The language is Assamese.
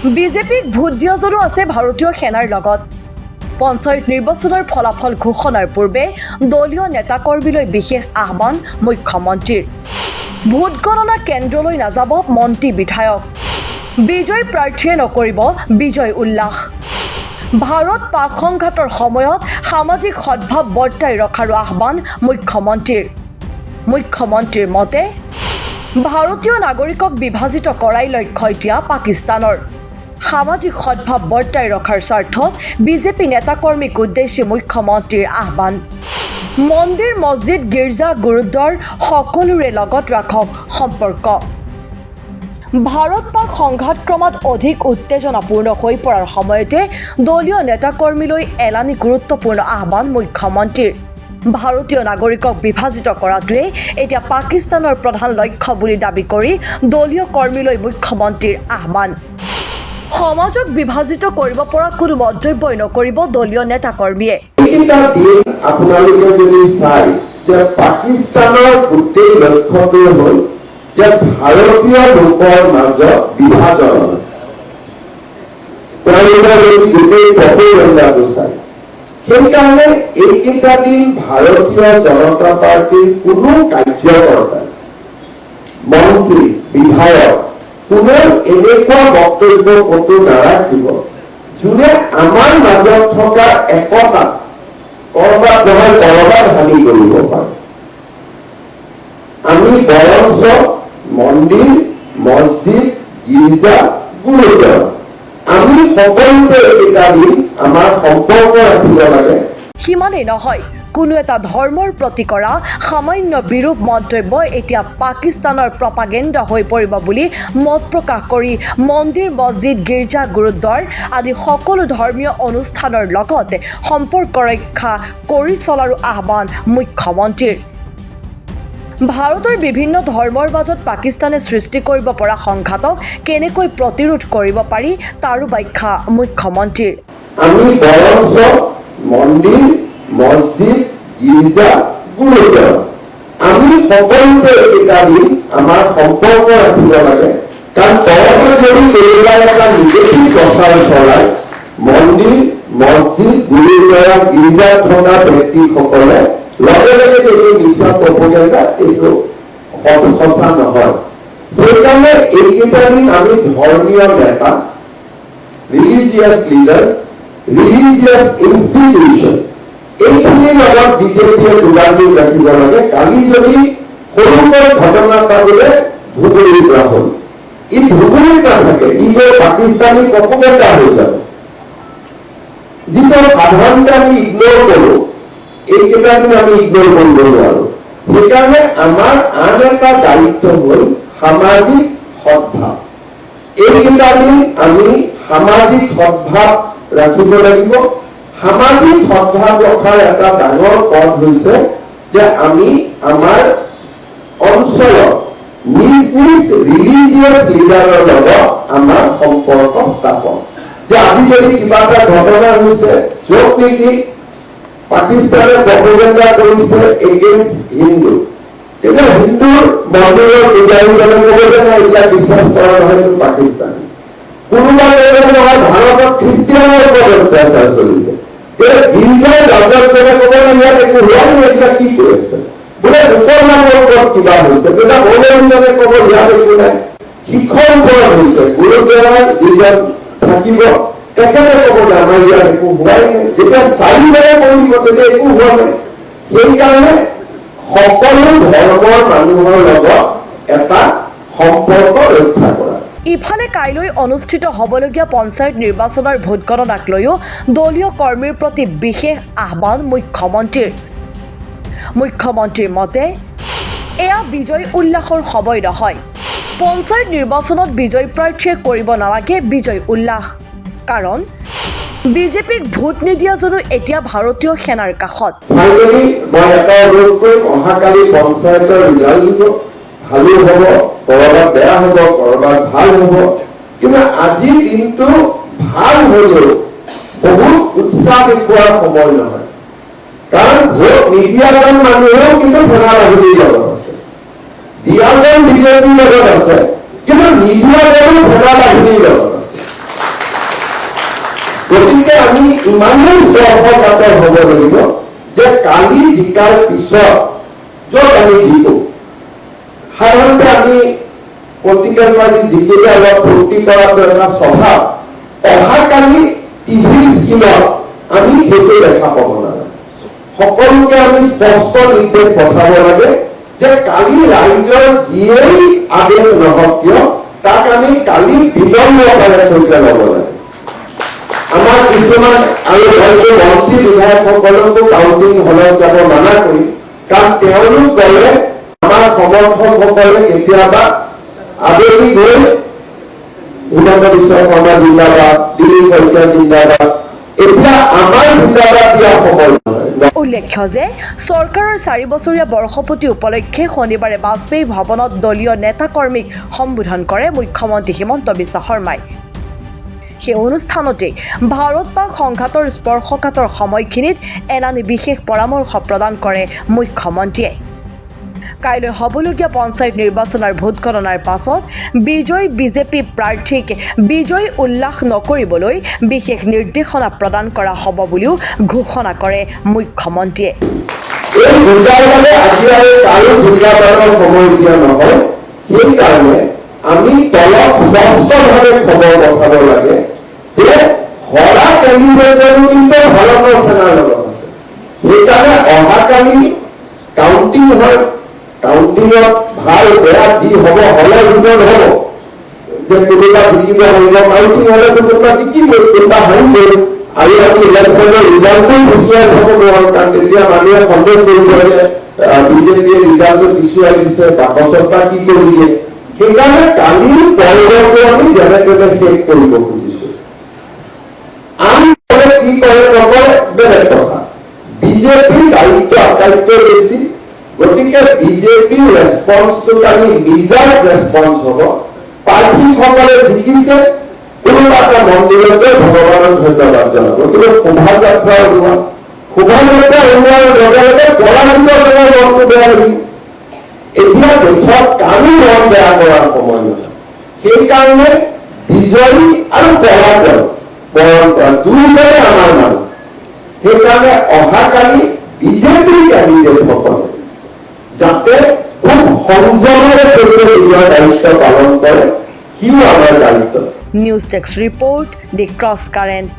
বিজেপিক ভোট দিয়াজনো আছে ভাৰতীয় সেনাৰ লগত। পঞ্চায়ত নিৰ্বাচনৰ ফলাফল ঘোষণাৰ পূৰ্বে দলীয় নেতাকৰ্মীলৈ বিশেষ আহ্বান মুখ্যমন্ত্ৰীৰ। ভোট গণনা কেন্দ্ৰলৈ নাযাব মন্ত্ৰী বিধায়ক। বিজয় প্ৰাৰ্থীয়ে নকৰিব বিজয় উল্লাস। ভাৰত পাক সংঘাতৰ সময়ত সামাজিক সদ্ভাৱ বৰ্তাই ৰখাৰ আহ্বান মুখ্যমন্ত্ৰীৰ। মুখ্যমন্ত্ৰীৰ মতে ভাৰতীয় নাগৰিকক বিভাজিত কৰাই লক্ষ্য এতিয়া পাকিস্তানৰ। সামাজিক সদ্ভাৱ বৰ্তাই ৰখাৰ স্বাৰ্থত বিজেপি নেতাকৰ্মীক উদ্দেশ্যি মুখ্যমন্ত্ৰীৰ আহ্বান। মন্দিৰ মছজিদ গীৰ্জা গুৰুদ্বাৰ সকলোৰে লগত ৰাখক সম্পৰ্ক। ভাৰত পাক সংঘাত ক্ৰমাৎ অধিক উত্তেজনাপূৰ্ণ হৈ পৰাৰ সময়তে দলীয় নেতাকৰ্মীলৈ এলানি গুৰুত্বপূৰ্ণ আহ্বান মুখ্যমন্ত্ৰীৰ। ভাৰতীয় নাগৰিকক বিভাজিত কৰাটোৱে এতিয়া পাকিস্তানৰ প্ৰধান লক্ষ্য বুলি দাবী কৰি দলীয় কৰ্মীলৈ মুখ্যমন্ত্ৰীৰ আহ্বান। সমাজক বিভাজিত কৰিব পৰা কোনো মন্তব্যই নকৰিব দলীয় নেতাকৰ্মীয়ে। আপোনালোকে যদি চাই যে পাকিস্তানৰ গোটেই লক্ষ্যটো হ'ল যে ভাৰতীয় লোকৰ মাজত বিভাজন। তেওঁলোকৰ এই গোটেই প্ৰপেগেণ্ডাটো চাই সেইকাৰণে এইকেইটা দিন ভাৰতীয় জনতা পাৰ্টীৰ কোনো কাৰ্যকৰ্তা মন্ত্ৰী বিধায়ক কোনেও এনেকুৱা বক্তব্য ক'তো নাৰাখিব যোনে আমাৰ মাজত থকা একতা কৰবাত নহয় কৰবাত হানি কৰিব পাৰে। আমি বৰঞ্চ মন্দিৰ মছজিদ গীৰ্জা গুৰুদ্বাৰ আমি সকলোতে এইকেইটা দিন আমাৰ সম্পৰ্ক ৰাখিব লাগে। সিমানেই নহয়, কোনো এটা ধৰ্মৰ প্ৰতি কৰা সামান্য বিৰূপ মন্তব্য এতিয়া পাকিস্তানৰ প্ৰপাগেণ্ডা হৈ পৰিব বুলি মত প্ৰকাশ কৰি মন্দিৰ মছজিদ গীৰ্জা গুৰুদ্বাৰ আদি সকলো ধৰ্মীয় অনুষ্ঠানৰ লগত সম্পৰ্ক ৰক্ষা কৰি চলাৰো আহ্বান মুখ্যমন্ত্ৰীৰ। ভাৰতৰ বিভিন্ন ধৰ্মৰ মাজত পাকিস্তানে সৃষ্টি কৰিব পৰা সংঘাতক কেনেকৈ প্ৰতিৰোধ কৰিব পাৰি তাৰো ব্যাখ্যা মুখ্যমন্ত্ৰীৰ। আমি বৰঞ্চ মন্দিৰ মছজিদ গীৰ্জা গুৰুদ্বাৰ আমি সকলোতে এইকেইটা দিন আমাৰ সম্পৰ্ক ৰাখিব লাগে। কাৰণ কৰবাত যদি এইবিলাক এটা নিগেটিভ প্ৰচাৰ চলায় মন্দিৰ মছজিদ গুৰুদ্বাৰ গীৰ্জাত থকা ব্যক্তিসকলে লগে লগে এইটো মিছা প্ৰপেগেণ্ডা এইটো সঁচা নহয়। সেইকাৰণে এইকেইটা দিন আমি ধৰ্মীয় নেতা ৰিলিজিয়াছ লিডাৰ্ছ ৰিলিজিয়াছ ইনষ্টিটিউশ্যন এইখিনিৰ লগত বিজেপিয়ে যোগাযোগ ৰাখিব লাগে। কালি যদি সৰুকৈ ঘটনা এটা বোলে ধুবুৰীৰ পৰা হ'ল ই ধুবুৰীত নাথাকে ই গৈ পাকিস্তানী প্ৰপেগেণ্ডা হৈ যাব যিটো সাধাৰণতে আমি ইগনোৰ কৰোঁ। এইকেইটা দিন আমি ইগনোৰ কৰিব নোৱাৰো। সেইকাৰণে আমাৰ আন এটা দায়িত্ব হ'ল সামাজিক সদ্ভাৱ। এইকেইটা দিন আমি সামাজিক সদ্ভাৱ ৰাখিব লাগিব। সামাজিক সদ্ভাৱ ৰখাৰ এটা ডাঙৰ পথ হৈছে যে আমি আমাৰ অঞ্চলত নিজ নিজ ৰিলিজিয়াছ লিডাৰৰ লগত আমাৰ সম্পৰ্ক স্থাপন। যে আজি যদি কিবা এটা ঘটনা হৈছে য'ত নেকি পাকিস্তানে প্ৰপেগেণ্ডা কৰিছে এগেইনষ্ট হিন্দু তেতিয়া হিন্দুৰ মন্দিৰৰ পূজাৰীজনে ক'ব যে নাই এইবিলাক বিশ্বাস কৰা নহয় পাকিস্তানী। কোনোবা নহয় ভাৰতত খ্ৰীষ্টিয়ানৰ ওপৰত অত্যাচাৰ চলিছে গীৰ্জাৰ ৰাজজনে ক'ব যে ইয়াত একো হোৱা নাই এইবিলাক কি কৰিছে বোলে মুছলমানৰ ওপৰত কিবা হৈছে তেতিয়া মৌলবীজনে ক'ব ইয়াত একো নাই শিক্ষৰ ওপৰত হৈছে গুৰুদ্বাৰৰ যিজন থাকিব তেখেতে ক'ব যে আমাৰ ইয়াত একো হোৱাই নাই। যেতিয়া চাৰিজনে কৰিব তেতিয়া একো হোৱা নাই। সেইকাৰণে সকলো ধৰ্মৰ মানুহৰ লগত এটা সম্পৰ্ক ৰক্ষা কৰা। ইফালে কাইলৈ অনুষ্ঠিত হ'বলগীয়া পঞ্চায়ত নিৰ্বাচনৰ ভোট গণনাক লৈও দলীয় কৰ্মীৰ প্ৰতি বিশেষ আহ্বান মুখ্যমন্ত্ৰীৰ। মুখ্যমন্ত্ৰীৰ মতে এয়া বিজয় উল্লাসৰ সময় নহয়। পঞ্চায়ত নিৰ্বাচনত বিজয় প্ৰাৰ্থীয়ে কৰিব নালাগে বিজয় উল্লাস। কাৰণ বিজেপিক ভোট নিদিয়াজনো এতিয়া ভাৰতীয় সেনাৰ কাষত। মই এটা অনুৰোধ কৰিম অহাকালি পঞ্চায়তৰ ৰিজাল্ট দিব ভালো হ'ব কৰবাত বেয়া হ'ব কৰবাত ভাল হ'ব কিন্তু আজিৰ দিনটো ভাল হ'লেও বহুত উৎসাহ দেখুওৱাৰ সময় নহয়। কাৰণ ভোট নিদিয়াজন মানুহেও কিন্তু সেনা বাহিনীৰ লগত আছে দিয়াজন বিজেপিৰ লগত আছে কিন্তু নিদিয়াজনো সেনা বাহিনীৰ লগত আছে। আমি ইমানেই স্পৰ্শকাতৰ হ'ব লাগিব যে কালি জিকাৰ পিছত য'ত আমি জিকো, সাধাৰণতে আমি পলিটিকেল পাৰ্টি জিকিলে অলপ ফূৰ্তি কৰাটো এটা স্বভাৱ, অহাকালি টিভিৰ স্ক্ৰীণত আমি সেইটো দেখা পাব নালাগে। সকলোকে আমি স্পষ্ট নিৰ্দেশ পঠাব লাগে যে কালি ৰাইজৰ যিয়েই আদেশ নহওক কিয় তাক আমি কালি বিলম্বতাৰে সৈতে ল'ব লাগে। আমাৰ কিছুমান আৰু হয়তো মন্ত্ৰী বিধায়কসকলকো কাউন্টিং হলত যাব মানা কৰি, কাৰণ তেওঁলোক গ'লে আমাৰ সমৰ্থকসকলে কেতিয়াবা আবেলি গৈ হিমন্ত বিশ্ব শৰ্মা জিন্দাবাদ, দিলীপ শইকীয়া জিন্দাবাদ, এতিয়া আমাৰ জিন্দাবাদ দিয়া সময় নহয়। উল্লেখ্য যে চৰকাৰৰ 4 বছৰীয়া বৰ্ষপূৰ্তি উপলক্ষে শনিবাৰে বাজপেয়ী ভৱনত দলীয় নেতা কৰ্মীক সম্বোধন কৰে মুখ্যমন্ত্ৰী হিমন্ত বিশ্ব শৰ্মাই। সেই অনুষ্ঠানতে ভাৰত পাক সংঘাতৰ স্পৰ্শকাতৰ সময়খিনিত এলানি বিশেষ পৰামৰ্শ প্ৰদান কৰে মুখ্যমন্ত্ৰীয়ে। কাইলৈ হ'বলগীয়া পঞ্চায়ত নিৰ্বাচনৰ ভোট গণনাৰ পাছত বিজয়ী বিজেপি প্ৰাৰ্থীক বিজয় উল্লাস নকৰিবলৈ বিশেষ নিৰ্দেশনা প্ৰদান কৰা হ'ব বুলিও ঘোষণা কৰে মুখ্যমন্ত্ৰীয়ে। এই ভোটাৰ বাবে আজি আৰু কাৰো ভোটাৰৰ সময় দিয়া নহয়, সেইকাৰণে আমি তলত স্পষ্টভাৱে খবৰ পঠাব লাগে যে হৰা কেন্দ্ৰীয়জনো কিন্তু ভাৰতৰ সেনাৰ লগত আছে। সেইকাৰণে অহাকালি কাউন্টিং হয়, কাউন্টিঙত ভাল বেয়া যি হ'ব হলে বিপদ হ'ব, যে কোনোবা জিকিব পাৰিব, কাউন্টিং হলে কোনোবা জিকিব কোনোবা হাৰিব, আৰু আমি ইলেকশ্যনৰ ৰিজাল্টটো পিছুৱাই থ'ব নোৱাৰোঁ, কাৰণ তেতিয়া মানুহে সন্দেহ কৰিব যে বিজেপিয়ে ৰিজাল্টটো পিছুৱাই দিছে, বাকচৰ পৰা কি কৰি দিয়ে। সেইকাৰণে কালিৰ পৰ্বটো আমি যেনে তেনে শেষ কৰিব খুজিছোঁ। আন দলে কি কৰে নকৰে বেলেগ কথা, বিজেপিৰ দায়িত্ব আটাইতকৈ বেছি, গতিকে বিজেপিৰ ৰেছপন্সটো কালি নিজৰ ৰেছপন্স হ'ব। প্ৰাৰ্থীসকলে জিকিছে, কোনোবা এটা মন্দিৰতে ভগৱানক ধন্যবাদ জনাব, কিন্তু শোভাযাত্ৰা ওলোৱা, শোভাযাত্ৰা ওলোৱাৰ লগে লগে পৰাজিত জনৰ মনটো বেয়া লাগিব। এতিয়া দেশত কাৰো মন বেয়া কৰাৰ সময় নহয়। সেইকাৰণে বিজয়ী আৰু পৰাজয় পৰম্পৰা দুয়োটাই আমাৰ মানুহ। সেইকাৰণে অহাকালি বিজেপিৰ কেণ্ডিডেটসকলে যাতে খুব সংযমেৰে নিজৰ দায়িত্ব পালন কৰে, সিও আমাৰ দায়িত্ব। নিউজ ডেস্ক ৰিপৰ্ট, দি ক্ৰছ কাৰেণ্ট।